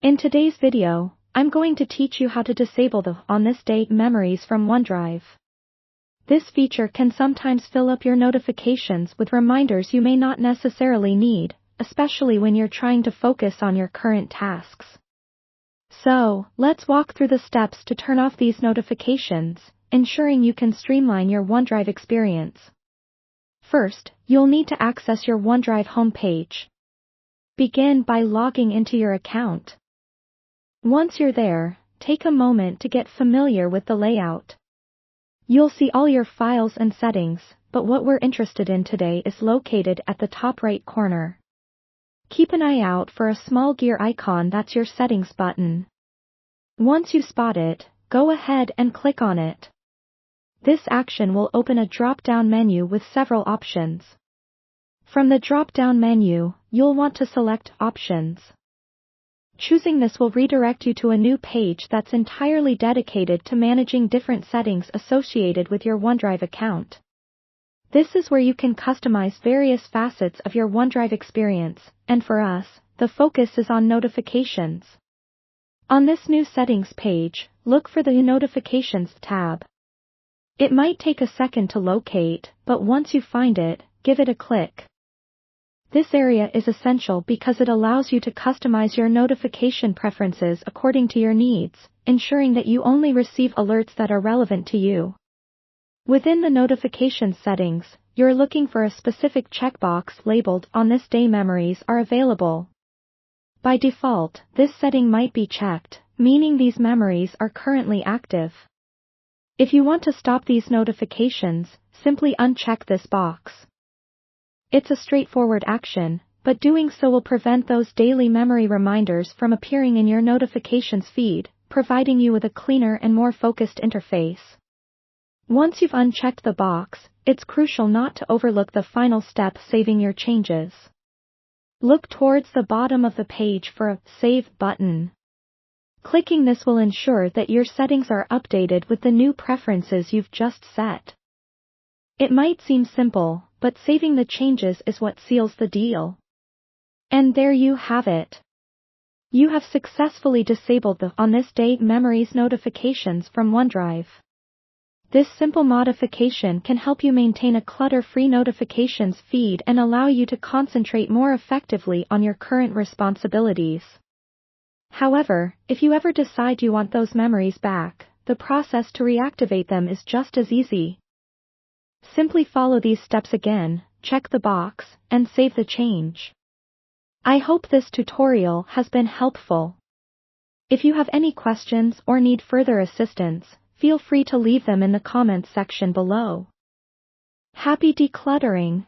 In today's video, I'm going to teach you how to disable the On This Day memories from OneDrive. This feature can sometimes fill up your notifications with reminders you may not necessarily need, especially when you're trying to focus on your current tasks. So, let's walk through the steps to turn off these notifications, ensuring you can streamline your OneDrive experience. First, you'll need to access your OneDrive homepage. Begin by logging into your account. Once you're there, take a moment to get familiar with the layout. You'll see all your files and settings, but what we're interested in today is located at the top right corner. Keep an eye out for a small gear icon that's your settings button. Once you spot it, go ahead and click on it. This action will open a drop-down menu with several options. From the drop-down menu, you'll want to select Options. Choosing this will redirect you to a new page that's entirely dedicated to managing different settings associated with your OneDrive account. This is where you can customize various facets of your OneDrive experience, and for us, the focus is on notifications. On this new settings page, look for the Notifications tab. It might take a second to locate, but once you find it, give it a click. This area is essential because it allows you to customize your notification preferences according to your needs, ensuring that you only receive alerts that are relevant to you. Within the notification settings, you're looking for a specific checkbox labeled On This Day Memories are available. By default, this setting might be checked, meaning these memories are currently active. If you want to stop these notifications, simply uncheck this box. It's a straightforward action, but doing so will prevent those daily memory reminders from appearing in your notifications feed, providing you with a cleaner and more focused interface. Once you've unchecked the box, it's crucial not to overlook the final step: saving your changes. Look towards the bottom of the page for a Save button. Clicking this will ensure that your settings are updated with the new preferences you've just set. It might seem simple, but saving the changes is what seals the deal. And there you have it. You have successfully disabled the On This Day Memories notifications from OneDrive. This simple modification can help you maintain a clutter-free notifications feed and allow you to concentrate more effectively on your current responsibilities. However, if you ever decide you want those memories back, the process to reactivate them is just as easy. Simply follow these steps again, check the box, and save the change. I hope this tutorial has been helpful. If you have any questions or need further assistance, feel free to leave them in the comments section below. Happy decluttering!